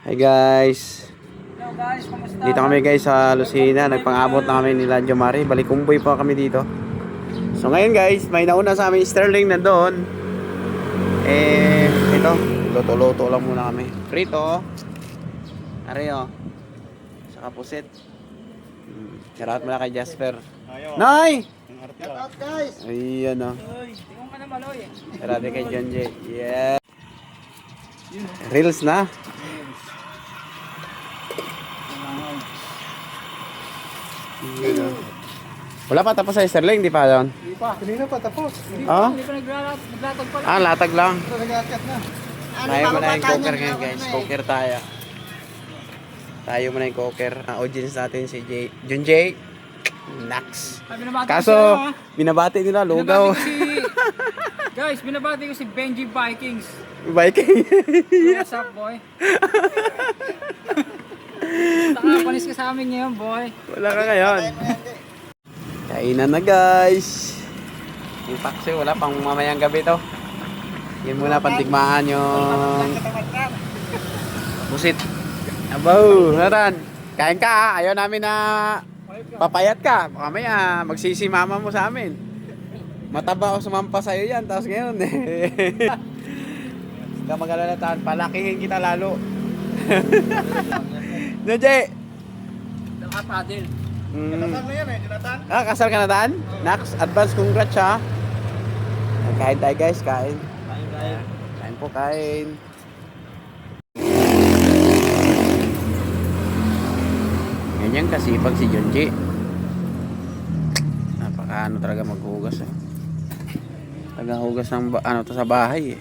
Hi guys. Hello guys, kumusta? Dito kami guys sa Lucena. Nagpang-abot na kami nila Jomari. Balikumboy pa kami dito. So ngayon guys, may nauna sa amin Sterling na doon. Ito, luto-luto lang muna kami. Prito. Areo. Saka pusit. Shoutout muna kay Jasper. Nay! Shoutout guys! Ayan o. Tingong ka na maloy. Shoutout kay John J. Yeah. Reels na. Wala pa tapos sa Sterling, di pa doon? Hindi pa, kanina pa tapos. Hindi Ah? pa naglatag pa lang. Ah, latag lang. Ito nag-akyat na. Tayo muna yung coker ngayon guys. Coker tayo. Tayo muna yung coker. Ang audience natin si Jun J. Nax. Kaso, binabati nila, lugaw. Guys, binabati ko si Benji Vikings. Viking. What's up, boy? Nakapanis ka sa amin ngayon, boy. Wala ka ngayon. Kainan na guys. Yung paksi, wala pang mamayang gabi to. Yan muna pantigmaan yung busit. Abaw, naran. Kain ka ha. Ayaw namin na papayat ka. Baka maya magsisi mama mo sa amin. Mataba o sumampa sa'yo yan. Tapos ngayon ka mag-alalataan. Palakihin kita lalo. No, Jay? Nakapadil. Jonathan na yan eh, Jonathan. Ah, kasal ka na daan? Nax, advance congrats ha. Kain tayo guys, kain. Kain po, kain. Ganyan kasipag si Junji. Napaka ano talaga maghugas eh. Tagahugas ng ano to sa bahay eh.